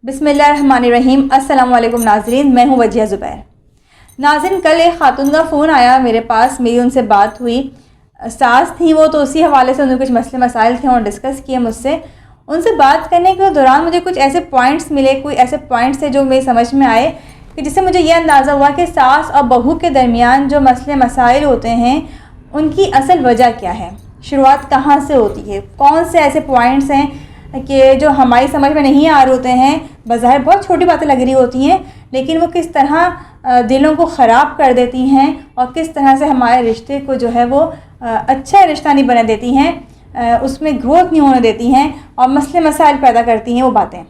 बिस्मिल्लाहिर्रहमानिर्रहीम। अस्सलाम वालेकुम नाज़रीन, मैं हूँ वजिया ज़ुबैर। नाज़रीन, कल एक ख़ातून का फ़ोन आया मेरे पास, मेरी उनसे बात हुई। सास थी वो, तो उसी हवाले से उन्हें कुछ मसले मसाइल थे और डिस्कस किए मुझसे। उनसे बात करने के दौरान मुझे कुछ ऐसे पॉइंट्स मिले, कोई ऐसे पॉइंट्स थे जो मेरी समझ में आए कि जिससे मुझे ये अंदाज़ा हुआ कि सास और बहू के दरमियान जो मसले मसाइल होते हैं उनकी असल वजह क्या है, शुरुआत कहाँ से होती है, कौन से ऐसे पॉइंट्स हैं कि जो हमारी समझ में नहीं आ रहे होते हैं। बज़ाहिर बहुत छोटी बातें लग रही होती हैं, लेकिन वो किस तरह दिलों को ख़राब कर देती हैं और किस तरह से हमारे रिश्ते को जो है वो अच्छा रिश्ता नहीं बना देती हैं, उसमें ग्रोथ नहीं होने देती हैं और मसले मसाइल पैदा करती हैं वो बातें।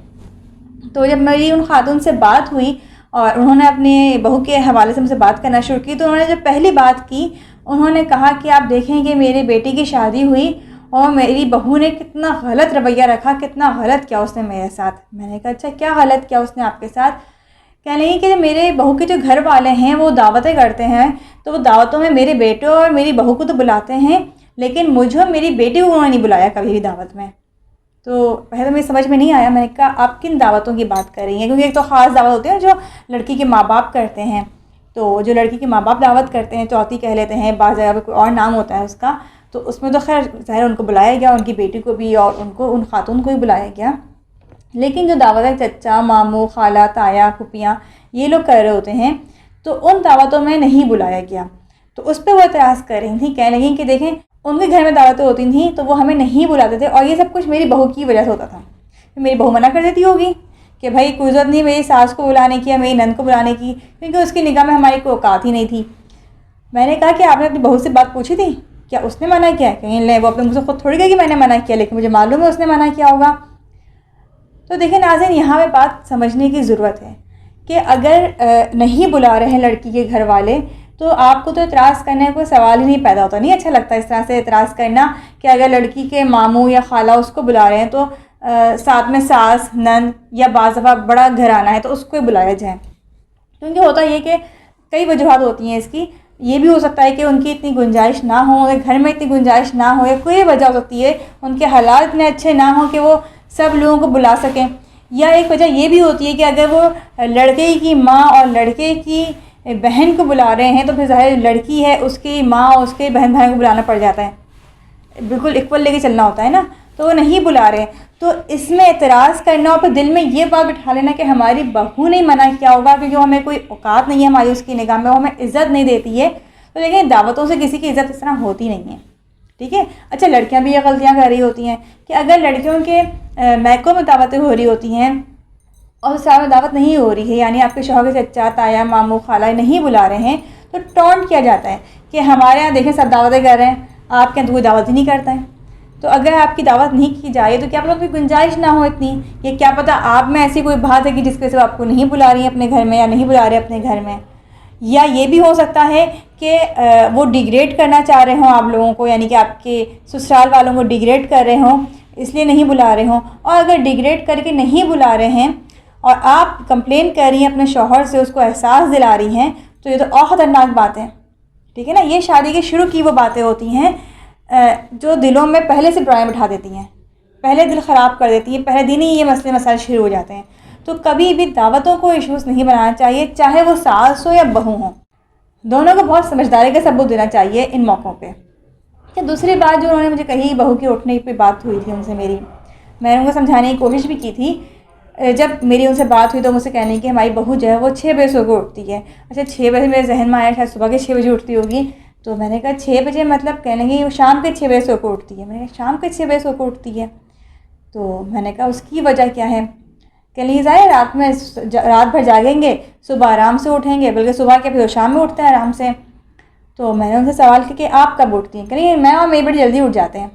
तो जब मेरी उन खातून से बात हुई और उन्होंने अपने बहू के हवाले से मुझसे बात करना शुरू की, तो उन्होंने जब पहली बात की, उन्होंने कहा कि आप देखें कि मेरी बेटी की शादी हुई और मेरी बहू ने कितना गलत रवैया रखा, कितना गलत किया उसने मेरे साथ। मैंने कहा अच्छा, क्या गलत किया उसने आपके साथ? कहने लगी कि मेरे बहू के जो घर वाले हैं वो दावतें करते हैं, तो वो दावतों में मेरे बेटे और मेरी बहू को तो बुलाते हैं, लेकिन मुझे और मेरी बेटी को उन्होंने नहीं बुलाया कभी भी दावत में। तो पहले तो मेरी समझ में नहीं आया। मैंने कहा आप किन दावतों की बात कर रही हैं, क्योंकि एक तो ख़ास दावत होती है जो लड़की के माँ बाप करते हैं। तो जो लड़की के माँ बाप दावत करते हैं, चौथी कह लेते हैं, बाज़ जगह पर कोई और नाम होता है उसका, तो उसमें तो खैर ज़ाहिर उनको बुलाया गया, उनकी बेटी को भी और उन खातून को भी बुलाया गया। लेकिन जो दावत है चचा, मामू, खाला, ताया, फुपियाँ, ये लोग कर रहे होते हैं, तो उन दावतों में नहीं बुलाया गया। तो उस पर वो एतराज़ कर रही थी, कहने लगी कि देखें उनके घर में दावतें होती थी तो वो हमें नहीं बुलाते थे, और ये सब कुछ मेरी बहू की वजह से होता था। मेरी बहू मना कर देती होगी कि भाई कोई ज़रूरत नहीं मेरी सास को बुलाने की या मेरी नंद को बुलाने की, क्योंकि उसकी निगाह में हमारी कोई औकात ही नहीं थी। मैंने कहा कि आपने अपनी बहू से बात पूछी थी, क्या उसने मना किया? कहीं नहीं, वो अपने मुझसे खुद थोड़ी कही कि मैंने मना किया, लेकिन मुझे मालूम है उसने मना किया होगा। तो देखिए नाज़रीन, यहाँ पे बात समझने की ज़रूरत है कि अगर नहीं बुला रहे हैं लड़की के घर वाले, तो आपको तो एतराज़ करने का कोई सवाल ही नहीं पैदा होता। नहीं अच्छा लगता इस तरह से एतराज़ करना कि अगर लड़की के मामू या खाला उसको बुला रहे हैं तो साथ में सास, नंद या बाज़ दफ़ा बड़ा घराना है तो उसको ही बुलाया जाए। क्योंकि होता ये कि कई वजूहत होती हैं इसकी। ये भी हो सकता है कि उनकी इतनी गुंजाइश ना हो, उनके घर में इतनी गुंजाइश ना हो, या कोई वजह हो सकती है उनके हालात इतने अच्छे ना हो कि वो सब लोगों को बुला सकें। या एक वजह ये भी होती है कि अगर वो लड़के की माँ और लड़के की बहन को बुला रहे हैं तो फिर ज़ाहिर लड़की है, उसकी माँ और उसके बहन भाई को बुलाना पड़ जाता है, बिल्कुल इक्वल लेके चलना होता है ना। तो वो नहीं बुला रहे, तो इसमें एतराज़ करना और फिर दिल में ये बात बिठा लेना कि हमारी बहू ने मना किया होगा क्योंकि हमें कोई औकात नहीं है हमारी उसकी निगाह में, वो हमें इज़्ज़त नहीं देती है। तो लेकिन दावतों से किसी की इज़्ज़त इस तरह होती नहीं है, ठीक है। अच्छा, लड़कियां भी ये गलतियां कर रही होती हैं कि अगर लड़कियों के मैकों में दावतें हो रही होती हैं और साथ में दावत नहीं हो रही है, यानी आपके शौहर के चचा, ताया, मामू, खाला नहीं बुला रहे हैं, तो टॉन्ट किया जाता है कि हमारे यहाँ देखें सब दावतें कर रहे हैं, आपके यहाँ तो कोई दावत ही नहीं करता है। तो अगर आपकी दावत नहीं की जा रही है तो क्या पता कोई गुंजाइश ना हो इतनी, या क्या पता आप में ऐसी कोई बात है कि जिसकी वजह से आपको नहीं बुला रही है अपने घर में या नहीं बुला रहे अपने घर में। या ये भी हो सकता है कि वो डिग्रेड करना चाह रहे हों आप लोगों को, यानी कि आपके ससुराल वालों को डिग्रेड कर रहे हों इसलिए नहीं बुला रहे हों। और अगर डिग्रेड करके नहीं बुला रहे हैं और आप कंप्लेन कर रही हैं अपने शौहर से, उसको एहसास दिला रही हैं, तो ये तो और ख़तरनाक बात है, ठीक है ना। ये शादी के शुरू की वो बातें होती हैं जो दिलों में पहले से बुराइयां बिठा देती हैं, पहले दिल ख़राब कर देती हैं, पहले दिन ही ये मसले मसाइल शुरू हो जाते हैं। तो कभी भी दावतों को इशूज़ नहीं बनाना चाहिए, चाहे वो सास हो या बहू हो, दोनों को बहुत समझदारी का सबूत देना चाहिए इन मौक़ों पे। क्या दूसरी बात जो उन्होंने मुझे कही, बहू के उठने पे बात हुई थी उनसे मेरी, मैंने उनको समझाने की कोशिश भी की थी। जब मेरी उनसे बात हुई तो मुझसे कहने की हमारी बहू जो है वो 6 बजे सो के उठती है। अच्छा, 6 बजे मेरे जहन में आया शायद सुबह के 6 बजे उठती होगी, तो मैंने कहा 6 बजे मतलब कहने लगी वो शाम के 6 बजे सो के उठती है। मैंने कहा शाम के 6 बजे सो के उठती है, तो मैंने कहा उसकी वजह क्या है? कहने लगी ज़ाहिर रात में रात भर जागेंगे, सुबह आराम से उठेंगे, बल्कि सुबह के फिर तो शाम में उठते हैं आराम से। तो मैंने उनसे सवाल किया कि आप कब उठती हैं? कहने मैं और मेरी बेटी जल्दी उठ जाते हैं।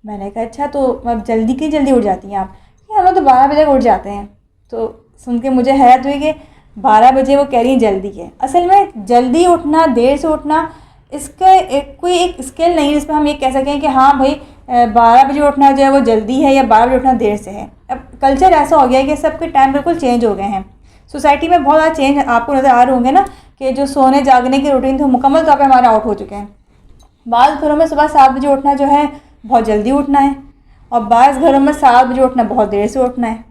मैंने कहा अच्छा, तो अब जल्दी उठ जाती हैं आप? हम लोग तो 12 बजे उठ जाते हैं। तो सुन के मुझे हैरत हुई कि 12 बजे वो कह रही हैं जल्दी है। असल में जल्दी उठना, देर से उठना, इसका कोई एक स्केल नहीं है जिसमें हम ये कह सकें कि हाँ भाई 12 बजे उठना जो है वो जल्दी है या 12 बजे उठना देर से है। अब कल्चर ऐसा हो गया है कि सबके टाइम बिल्कुल चेंज हो गए हैं। सोसाइटी में बहुत ज़्यादा चेंज आपको नज़र आ रहे होंगे ना, कि जो सोने जागने के रूटीन थे मुकम्मल तौर पर हमारे आउट हो चुके हैं। बाज़ घरों में सुबह 7 बजे उठना जो है बहुत जल्दी उठना है, और बाज़ घरों में 7 बजे उठना बहुत देर से उठना है।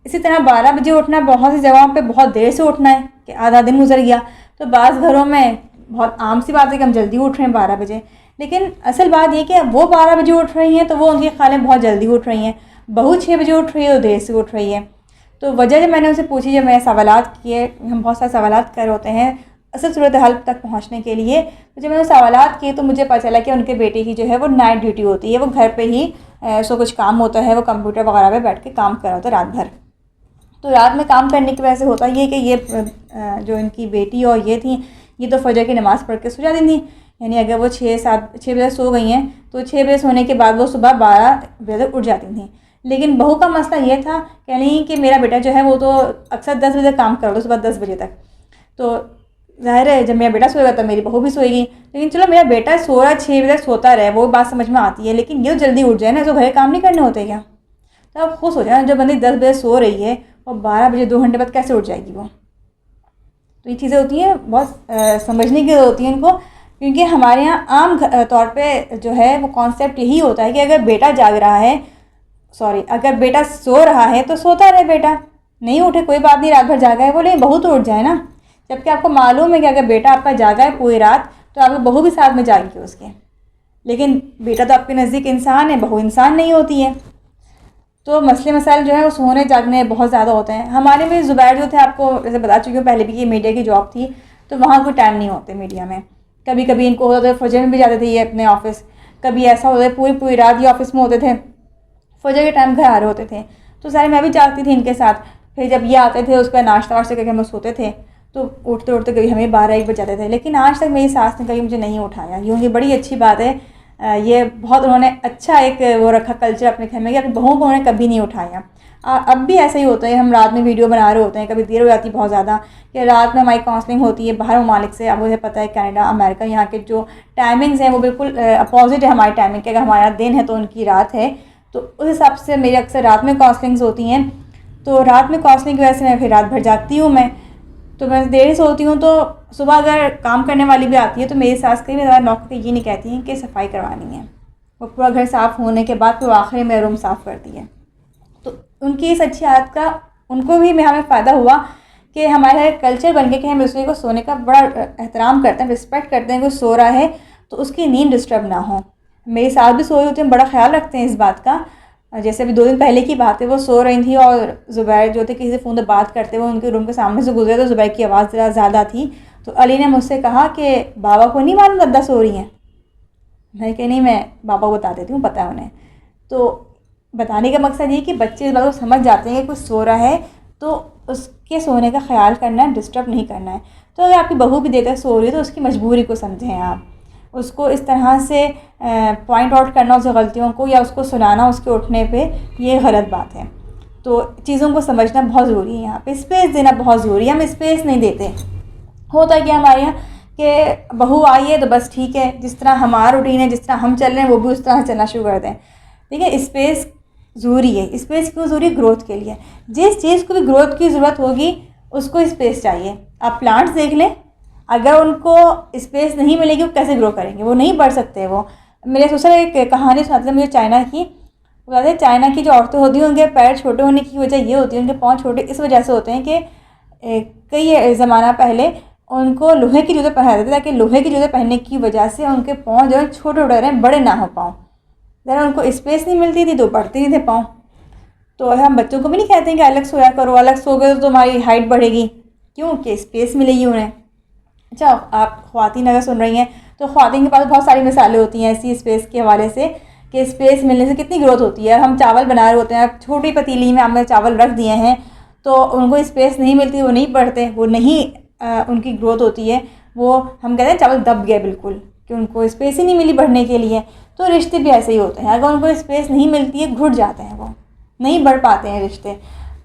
इसी तरह 12 बजे उठना, बहुत सी जगहों पे बहुत देर से उठना है कि आधा दिन गुजर गया। तो बाज़ घरों में बहुत आम सी बात है कि हम जल्दी उठ रहे हैं 12 बजे, लेकिन असल बात ये कि वो 12 बजे उठ रही हैं तो वो उनकी खालें बहुत जल्दी उठ रही हैं, बहू 6 बजे उठ रही है तो देर से उठ रही है। तो वजह जब मैंने उनसे पूछी, जब मैं सवालात किए, हम बहुत सारे सवालात कर होते हैं असल सूरत हाल तक पहुंचने के लिए, तो जब मैंने सवालात किए तो मुझे पता चला कि उनके बेटे की जो है वो नाइट ड्यूटी होती है, वो घर पे ही सो कुछ काम होता है, वो कंप्यूटर वगैरह पे बैठ के काम कर रहा होता है रात भर। तो रात में काम करने की वजह से होता ये कि ये जो इनकी बेटी और ये थी, ये तो फजर की नमाज़ पढ़ के सो जाती थी। यानी अगर वो 6 बजे सो गई हैं तो 6 बजे सोने के बाद वो सुबह 12 बजे उठ जाती थी। लेकिन बहू का मसला ये था कह रही कि मेरा बेटा जो है वो तो अक्सर 10 बजे काम कर रहा था, सुबह 10 बजे तक। तो ज़ाहिर है जब मेरा बेटा सोएगा तब मेरी बहू भी सोएगी। लेकिन चलो मेरा बेटा सो रहा 6 बजे तक सोता रहे, वो बात समझ में आती है, लेकिन ये तो जल्दी उठ जाए ना, तो घर के काम नहीं करने होते क्या? तो आप खुश हो जाए, जब बंदी 10 बजे सो रही है और 12 बजे 2 घंटे बाद कैसे उठ जाएगी वो? तो ये चीज़ें होती हैं, बहुत समझने की होती है इनको, क्योंकि हमारे यहाँ आम तौर पे जो है वो कॉन्सेप्ट यही होता है कि अगर बेटा जाग रहा है, अगर बेटा सो रहा है तो सोता रहे, बेटा नहीं उठे कोई बात नहीं, रात भर जागा है, बोले बहू तो उठ जाए ना। जबकि आपको मालूम है कि अगर बेटा आपका जागा है पूरी रात तो आपकी बहू भी साथ में जाएगी उसके। लेकिन बेटा तो आपके नज़दीक इंसान है, बहू इंसान नहीं होती है। तो मसले मसाइल जो है वो सोने जागने बहुत ज़्यादा होते हैं। हमारे में ज़ुबैर जो थे, आपको जैसे बता चुकी हूँ पहले भी कि मीडिया की जॉब थी, तो वहाँ कोई टाइम नहीं होते मीडिया में। कभी कभी इनको होता था फजर में भी जाते थे ये अपने ऑफिस, कभी ऐसा होता है पूरी रात ये ऑफिस में होते थे, फजर के टाइम घर आ रहे होते थे। तो सारे मैं भी जागती थी इनके साथ। फिर जब ये आते थे उसका नाश्ता वाश्ता करके हम सोते थे, तो उठते उठते कभी हमें 12-1 बज जाते थे। लेकिन आज तक मेरी सास ने कभी मुझे नहीं उठाया, यूँ की बड़ी अच्छी बात है। ये बहुत उन्होंने अच्छा एक वो रखा कल्चर अपने घर में कि अपनी बहू को उन्होंने कभी नहीं उठाया। अब भी ऐसा ही होता है, हम रात में वीडियो बना रहे होते हैं, कभी देर हो जाती है बहुत ज़्यादा, कि रात में हमारी काउंसलिंग होती है बाहर ममालिक से। अब मुझे पता है कनाडा, अमेरिका, यहाँ के जो टाइमिंग्स हैं वो बिल्कुल अपोजिट है हमारी टाइमिंग के। अगर हमारा दिन है तो उनकी रात है, तो उस हिसाब से मेरी अक्सर रात में काउंसलिंग्स होती हैं। तो रात में काउंसलिंग की वजह से मैं फिर रात भर जागती हूँ मैं, तो मैं देर से होती हूँ। तो सुबह अगर काम करने वाली भी आती है तो मेरी सास कहीं भी ज़्यादा नौकरी ये नहीं कहती हैं कि सफाई करवानी है, वो पूरा घर साफ़ होने के बाद फिर आखिरी में रूम साफ़ करती है। तो उनकी इस अच्छी आदत का उनको भी हमें फ़ायदा हुआ कि हमारा कल्चर बन गया कि हम दूसरे को सोने का बड़ा एहतराम करते हैं, रिस्पेक्ट करते हैं। कोई सो रहा है तो उसकी नींद डिस्टर्ब ना हो। मेरी सास भी सोई होती हैं, बड़ा ख्याल रखते हैं इस बात का। जैसे अभी 2 दिन पहले की बात है, वो सो रही थी और ज़ुबैर जो थे किसी से फ़ोन पर बात करते हुए उनके रूम के सामने से गुजरे, तो ज़ुबैर की आवाज़ ज़रा ज़्यादा थी। तो अली ने मुझसे कहा कि बाबा को नहीं मालूम दादा सो रही हैं? मैं कही नहीं, मैं बाबा को बता देती हूँ, पता है उन्हें। तो बताने का मकसद ये कि बच्चे इस बात को समझ जाते हैं कि कुछ सो रहा है तो उसके सोने का ख्याल करना है, डिस्टर्ब नहीं करना है। तो अगर आपकी बहू भी देर तक सो रही है तो उसकी मजबूरी को समझें आप, उसको इस तरह से पॉइंट आउट करना उस गलतियों को या उसको सुनाना उसके उठने पे, ये गलत बात है। तो चीज़ों को समझना बहुत ज़रूरी है, यहाँ पे स्पेस देना बहुत ज़रूरी है। हम स्पेस नहीं देते। होता है कि हमारे यहाँ कि बहू आई है तो बस ठीक है, जिस तरह हमारा रूटीन है, जिस तरह हम चल रहे हैं वो भी उस तरह चलना शुरू कर दें। ठीक है, स्पेस ज़रूरी है। स्पेस क्यों ज़रूरी? ग्रोथ के लिए। जिस चीज़ को भी ग्रोथ की ज़रूरत होगी उसको स्पेस चाहिए। आप प्लांट्स देख लें, अगर उनको स्पेस नहीं मिलेगी वो कैसे ग्रो करेंगे? वो नहीं बढ़ सकते। वो मेरे ससुर एक कहानी सुनाते थे मुझे चाइना की। वो कहते हैं चाइना की जो औरतें होती हैं उनके पैर छोटे होने की वजह ये होती है, उनके पाँव छोटे इस वजह से होते हैं कि कई ज़माना पहले उनको लोहे की जूते पहनाते थे, ताकि लोहे की जूते पहनने की वजह से उनके पाँव जो है छोटे छोटे रहें, बड़े ना हो पाँव। ज़रा उनको स्पेस नहीं मिलती थी तो बढ़ते नहीं थे पाँव। तो हम बच्चों को भी नहीं कहते हैं कि अलग सोया करो, अलग सोगे तो तुम्हारी हाइट बढ़ेगी, क्योंकि स्पेस मिलेगी उन्हें। अच्छा, आप ख़वातीन अगर सुन रही हैं तो ख़वातीन के पास बहुत सारी मिसालें होती हैं ऐसी स्पेस के हवाले से कि स्पेस मिलने से कितनी ग्रोथ होती है। हम चावल बना रहे होते हैं, छोटी पतीली में हमने चावल रख दिए हैं तो उनको स्पेस नहीं मिलती, वो नहीं बढ़ते, वो नहीं उनकी ग्रोथ होती है। वो हम कहते हैं चावल दब गए बिल्कुल, कि उनको स्पेस ही नहीं मिली बढ़ने के लिए। तो रिश्ते भी ऐसे ही होते हैं, अगर उनको स्पेस नहीं मिलती है घुट जाते हैं, वो नहीं बढ़ पाते हैं रिश्ते।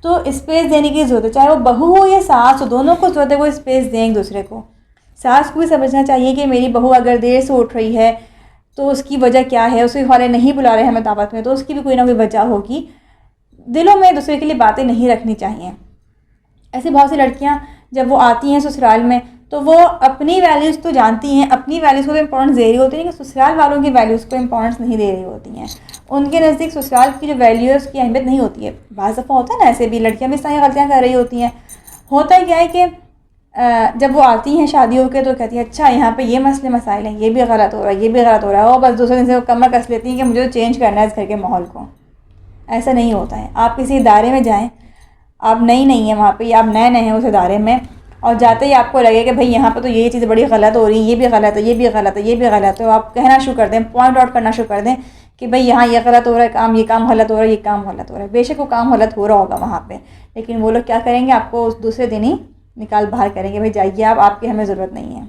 तो स्पेस देने की ज़रूरत है, चाहे वो बहू हो या सास हो, दोनों को ज़रूरत है वो स्पेस दें एक दूसरे को। सास को भी समझना चाहिए कि मेरी बहू अगर देर से उठ रही है तो उसकी वजह क्या है, उसके वाले नहीं बुला रहे हमें दावत में तो उसकी भी कोई ना कोई वजह होगी। दिलों में दूसरे के लिए बातें नहीं रखनी चाहिए। ऐसी बहुत सी लड़कियां जब वो आती हैं ससुराल में तो वो अपनी वैल्यूज़ तो जानती हैं, अपनी वैल्यूज़ को तो इम्पोर्टेंस दे रही होती है, लेकिन ससुराल वालों की वैल्यूज़ को इम्पोर्टेंस नहीं दे रही होती हैं। उनके नज़दीक ससुराल की जो वैल्यू है उसकी अहमियत नहीं होती है। बाज़ दफ़ा होता है ना, ऐसे भी लड़कियाँ भी इस तरह की गलतियाँ कर रही होती हैं। होता क्या है कि जब वो आती हैं शादी होकर तो कहती है अच्छा यहाँ पे ये मसले मसाइल हैं, ये भी गलत हो रहा है, ये भी गलत हो रहा है, और बस दूसरे दिन से वो कमर कस लेती हैं कि मुझे तो चेंज करना है इस घर के माहौल को। ऐसा नहीं होता है। आप किसी इदारे में जाएँ, आप नई नहीं हैं वहाँ पे, या आप नए हैं उस इदारे में, और जाते ही आपको लगे कि भाई यहाँ पे तो ये चीज़ बड़ी गलत हो रही है, ये भी गलत है, ये भी गलत है, ये भी गलत है, तो आप कहना शुरू कर दें, पॉइंट आउट करना शुरू कर दें कि भाई यहाँ ये गलत हो रहा है काम, ये काम गलत हो रहा है, ये काम गलत हो रहा है। बेशक वो काम गलत हो रहा होगा वहाँ पे, लेकिन वो लोग क्या करेंगे, आपको उस दूसरे दिन ही निकाल बाहर करेंगे, भाई जाइए आप, आपकी हमें ज़रूरत नहीं है।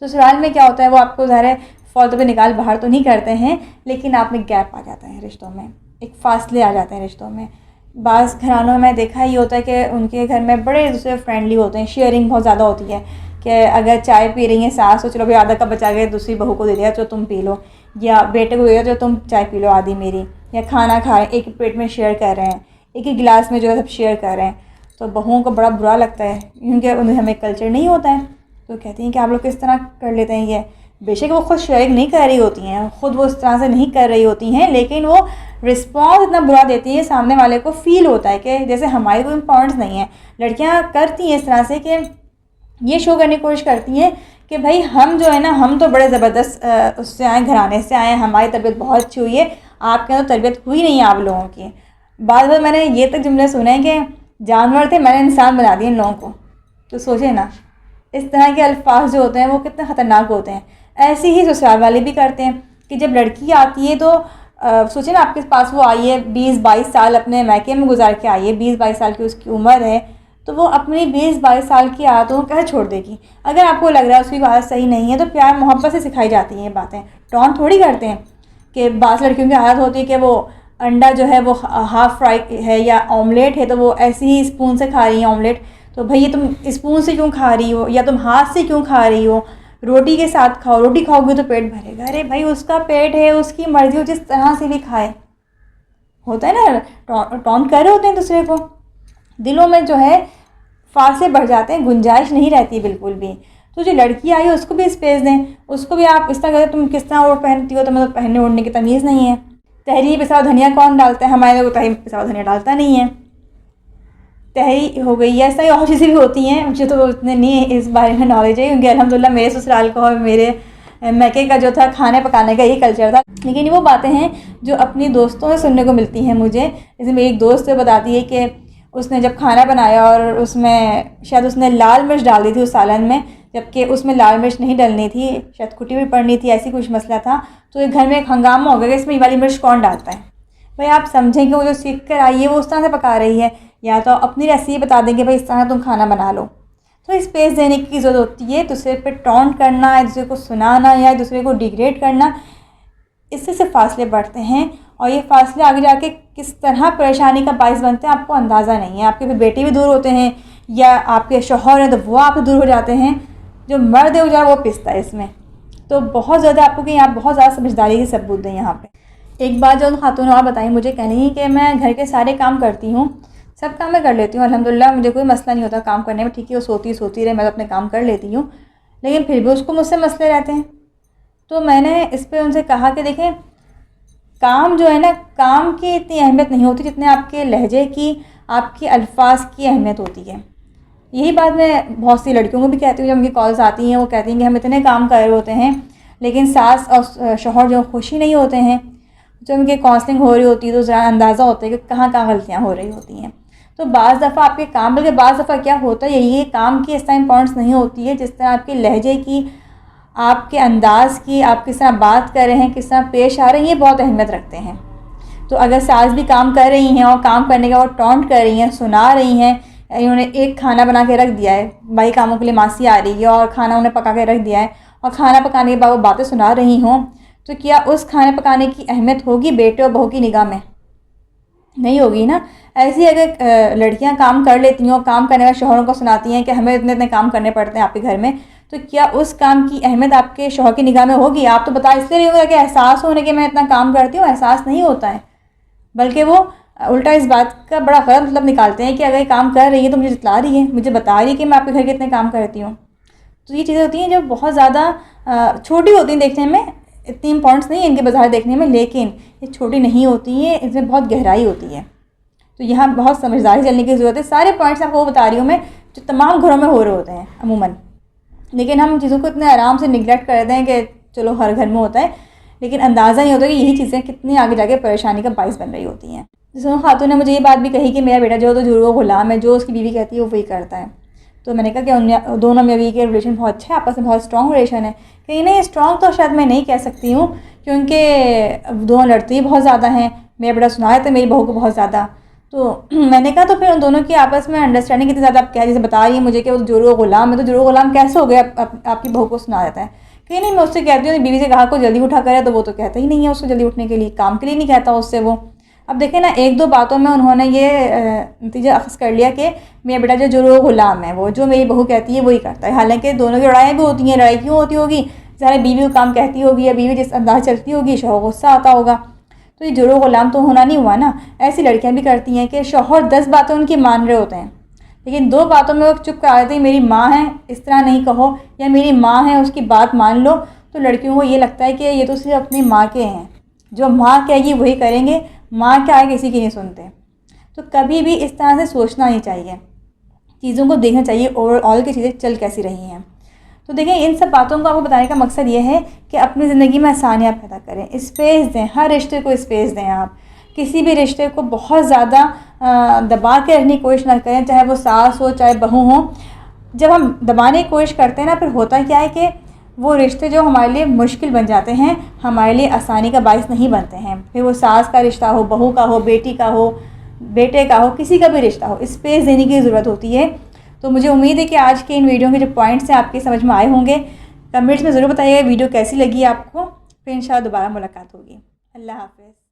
ससुराल में क्या होता है, वो आपको ज़ाहिर है फालतू पे निकाल बाहर तो नहीं करते हैं, लेकिन आप में गैप आ जाता है रिश्तों में, एक फासले आ जाते हैं रिश्तों में। बाज़ घरानों में देखा ही होता है कि उनके घर में बड़े दूसरे फ्रेंडली होते हैं, शेयरिंग बहुत ज़्यादा होती है कि अगर चाय पी रही है सास तो चलो भाई आधा कप बचा के दूसरी बहू को दे दिया, चलो तुम पी लो, या बेटे को दे दिया चलो तुम चाय पी लो आधी मेरी, या खाना खा रहे हैं एक प्लेट में शेयर कर रहे हैं, एक ही गिलास में जो है सब शेयर कर रहे हैं। तो बहुओं को बड़ा बुरा लगता है, क्योंकि उन्हें हमें कल्चर नहीं होता है। तो कहती हैं कि आप लोग किस तरह कर लेते हैं ये। बेशक वो खुद शेयरिंग नहीं कर रही होती हैं, ख़ुद वो इस तरह से नहीं कर रही होती हैं, लेकिन वो रिस्पॉन्स इतना बुरा देती है, सामने वाले को फ़ील होता है कि जैसे हमारी कोई इम्पोर्टेंस नहीं है। लड़कियां करती हैं इस तरह से कि ये शो करने की कोशिश करती हैं कि भाई हम जो है ना, हम तो बड़े ज़बरदस्त उससे आए, घराने से आए, हमारी तबीयत बहुत अच्छी हुई है, आपके यहाँ तो तरबियत हुई नहीं है आप लोगों की। बार बार मैंने ये तक जुमले सुने हैं कि जानवर थे मैंने इंसान बना दिए इन लोगों को। तो सोचे ना, इस तरह के अल्फाज जो होते हैं वो कितने ख़तरनाक होते हैं। ऐसे ही ससुराल वाले भी करते हैं कि जब लड़की आती है तो सोचे ना, आपके पास वो आई है 20-22 साल अपने मैके में गुजार के आई है, 20-22 साल की उसकी उम्र है, तो वो अपनी 20-22 साल की आदतों को कैसे छोड़ देगी। अगर आपको लग रहा है उसकी आदत सही नहीं है तो प्यार मोहब्बत से सिखाई जाती हैं ये बातें, टॉन्ट थोड़ी करते हैं। कि बास लड़कियों की आदत होती है कि वो अंडा जो है वो हाफ़ फ्राई है या ऑमलेट है तो वो ऐसे ही स्पून से खा रही हैं ऑमलेट, तो भैया तुम स्पून से क्यों खा रही हो, या तुम हाथ से क्यों खा रही हो, रोटी के साथ खाओ, रोटी खाओगे तो पेट भरेगा। अरे भाई उसका पेट है, उसकी मर्ज़ी हो, जिस तरह से भी खाए। होता है ना, टॉन्ट कर रहे होते हैं दूसरे को, दिलों में जो है फासले बढ़ जाते हैं, गुंजाइश नहीं रहती बिल्कुल भी। तो जो लड़की आई है उसको भी स्पेस दें, उसको भी आप इस तरह करें, तुम किस तरह ओढ़ पहनती हो, तो मतलब पहनने ओढ़ने की तमीज़ नहीं है। तहरी पिसा धनिया कौन डालता है, हमारे को तहरी पिसा धनिया डालता नहीं है। तहरी हो गई, ऐसा ही और चीज़ें भी होती हैं, मुझे तो उतने नहीं इस बारे में नॉलेज है, क्योंकि अल्हम्दुलिल्लाह मेरे ससुराल का और मेरे मैके का जो था खाने पकाने का यही कल्चर था। लेकिन वो बातें हैं जो अपनी दोस्तों से सुनने को मिलती हैं मुझे। जैसे मेरी एक दोस्त बताती है कि उसने जब खाना बनाया और उसमें शायद उसने लाल मिर्च डाल दी थी उस सालन में, जबकि उसमें लाल मिर्च नहीं डलनी थी, शायद कुटी हुई पड़नी थी, ऐसी कुछ मसला था। तो एक घर में एक हंगामा हो गया कि इसमें ये वाली मिर्च कौन डालता है। भाई आप समझें कि वो जो सीख कर आई है वो उस तरह से पका रही है, या तो अपनी रेसिपी बता देंगे भाई इस तरह तुम खाना बना लो। तो स्पेस देने की ज़रूरत होती है। दूसरे पे टॉन्ट करना, एक दूसरे को सुनाना या एक दूसरे को डिग्रेड करना, इससे से फासले बढ़ते हैं, और ये फासले आगे जाके किस तरह परेशानी का बायस बनते हैं आपको अंदाज़ा नहीं है। आपके बेटे भी दूर होते हैं, या आपके शौहर हैं तो वो आपसे दूर हो जाते हैं, जो मर्द है वो वो पिसता है इसमें। तो बहुत ज़्यादा आपको कि आप बहुत ज़्यादा समझदारी के सबूत दें यहाँ पे। एक बात जो खातून और बताई मुझे, कहनी कि मैं घर के सारे काम करती हूँ, सब काम मैं कर लेती हूँ अल्हम्दुलिल्लाह, मुझे कोई मसला नहीं होता काम करने में, ठीक है वो सोती रहे, मैं तो अपने काम कर लेती हूँ, लेकिन फिर भी उसको मुझसे मसले रहते हैं। तो मैंने इस पर उनसे कहा कि देखें, काम जो है ना, काम की इतनी अहमियत नहीं होती जितने आपके लहजे की, आपके अल्फाज की अहमियत होती है। यही बात मैं बहुत सी लड़कियों को भी कहती हूँ, जब उनकी कॉल्स आती हैं वो कहती हैं कि हम इतने काम कर रहे होते हैं लेकिन सास और शौहर जो खुशी नहीं होते हैं। जब उनकी काउंसलिंग हो रही होती है तो ज़रा अंदाज़ा होता है कि कहाँ कहाँ गलतियाँ हो रही होती हैं। तो बाज़ दफ़ा आपके काम, बल्कि बाज़ दफ़ा क्या होता है, यही काम की इस तरह इम्पोर्टेंस नहीं होती है जिस तरह आपके लहजे की, आपके अंदाज़ की, आप किस तरह बात कर रहे हैं, किस तरह पेश आ रहे हैं, ये बहुत अहमियत रखते हैं। तो अगर सास भी काम कर रही हैं और काम करने के बाद टॉन्ट कर रही हैं, सुना रही हैं, इन्होंने एक खाना बना के रख दिया है, भाई कामों के लिए मासी आ रही है और खाना उन्हें पका के रख दिया है, और खाना पकाने के बाद वो बातें सुना रही हों, तो क्या उस खाने पकाने की अहमियत होगी बेटे और बहू की निगाह में? नहीं होगी ना। ऐसे ही अगर लड़कियां काम कर लेती हों, काम करने वाले शौहरों को सुनाती हैं कि हमें इतने इतने काम करने पड़ते हैं आपके घर में, तो क्या उस काम की अहमियत आपके शौहर की निगाह में होगी? आप तो बता इसलिए रही होगा कि एहसास होने के मैं इतना काम करती हूँ, एहसास नहीं होता है, बल्कि वो उल्टा इस बात का बड़ा गलत मतलब निकालते हैं कि अगर ये काम कर रही है तो मुझे जितला रही है, मुझे बता रही है कि मैं आपके घर के इतने काम करती हूँ। तो ये चीज़ें होती हैं जो बहुत ज़्यादा छोटी होती हैं देखने में, इतनी इंपॉर्टेंस नहीं है इनके बाहर देखने में, लेकिन ये छोटी नहीं होती हैं, इसमें बहुत गहराई होती है। तो यहाँ बहुत समझदारी चलने की ज़रूरत है। सारे पॉइंट्स आपको वो बता रही हूँ मैं जो तमाम घरों में हो रहे होते हैं अमूमन, लेकिन हम चीज़ों को इतने आराम से निगलेक्ट कर देते हैं कि चलो हर घर में होता है, लेकिन अंदाज़ा नहीं होता कि यही चीज़ें कितनी आगे जाके परेशानी का बाइस बन रही होती हैं। जिसमें खातून ने मुझे ये बात भी कही कि मेरा बेटा जो तो जुर्म गुलाम है, जो उसकी बीवी कहती है वो वही करता है। तो मैंने कहा कि दोनों में बीवी के रिलेशन बहुत अच्छे हैं, आपस में बहुत स्ट्रॉन्ग रिलेशन है। कहीं नहीं, स्ट्रॉन्ग तो शायद मैं नहीं कह सकती हूँ, क्योंकि दोनों लड़ती बहुत ज़्यादा हैं। मेरा बेटा सुनाया था मेरी बहू को बहुत ज़्यादा। तो मैंने कहा तो फिर उन दोनों की आपस में अंडरस्टैंडिंग कितनी ज़्यादा आप क्या जैसे बता रही है मुझे कि वो जुर्म गुलाम है, तो जुर्म गुलाम कैसे हो गया आपकी बहू को सुना देता है। कहीं नहीं, मैं उससे कहती हूँ बीवी से कहा को जल्दी उठा करे, तो वो तो कहता ही नहीं है उसको जल्दी उठने के लिए, काम के लिए नहीं कहता उससे वो। अब देखें ना, एक दो बातों में उन्होंने ये नतीजा अख्ज़ कर लिया कि मेरा बेटा जो जुर्म गुलाम है, वो जो मेरी बहू कहती है वही करता है। हालांकि दोनों की लड़ाइयाँ भी होती हैं। लड़ाई क्यों होती होगी? ज़रा बीवी को काम कहती होगी या बीवी जिस अंदाज चलती होगी, शौहर गुस्सा आता होगा। तो ये जुर्म गुलाम तो होना नहीं हुआ ना। ऐसी लड़कियाँ भी करती हैं कि शौहर 10 बातें उनकी मान रहे होते हैं, लेकिन 2 बातों में वो चुप करा देते हैं, मेरी माँ है इस तरह नहीं कहो, या मेरी माँ है उसकी बात मान लो। तो लड़कियों को ये लगता है कि ये तो सिर्फ अपनी माँ के हैं, जो माँ कहेगी वही करेंगे, माँ क्या है किसी की नहीं सुनते। तो कभी भी इस तरह से सोचना नहीं चाहिए, चीज़ों को देखना चाहिए ओवरऑल की चीज़ें चल कैसी रही हैं। तो देखें, इन सब बातों को आपको बताने का मकसद ये है कि अपनी ज़िंदगी में आसानियाँ पैदा करें, स्पेस दें, हर रिश्ते को स्पेस दें। आप किसी भी रिश्ते को बहुत ज़्यादा दबा के रखने की कोशिश ना करें, चाहे वो सास हो चाहे बहू हो। जब हम दबाने की कोशिश करते हैं ना, फिर होता क्या है कि वो रिश्ते जो हमारे लिए मुश्किल बन जाते हैं, हमारे लिए आसानी का बायस नहीं बनते हैं। फिर वो सास का रिश्ता हो, बहू का हो, बेटी का हो, बेटे का हो, किसी का भी रिश्ता हो, स्पेस देने की ज़रूरत होती है। तो मुझे उम्मीद है कि आज के इन वीडियो के जो पॉइंट्स हैं आपके समझ में आए होंगे। कमेंट्स में ज़रूर बताइएगा वीडियो कैसी लगी आपको। फिर इंशाल्लाह दोबारा मुलाकात होगी। अल्लाह हाफ़िज़।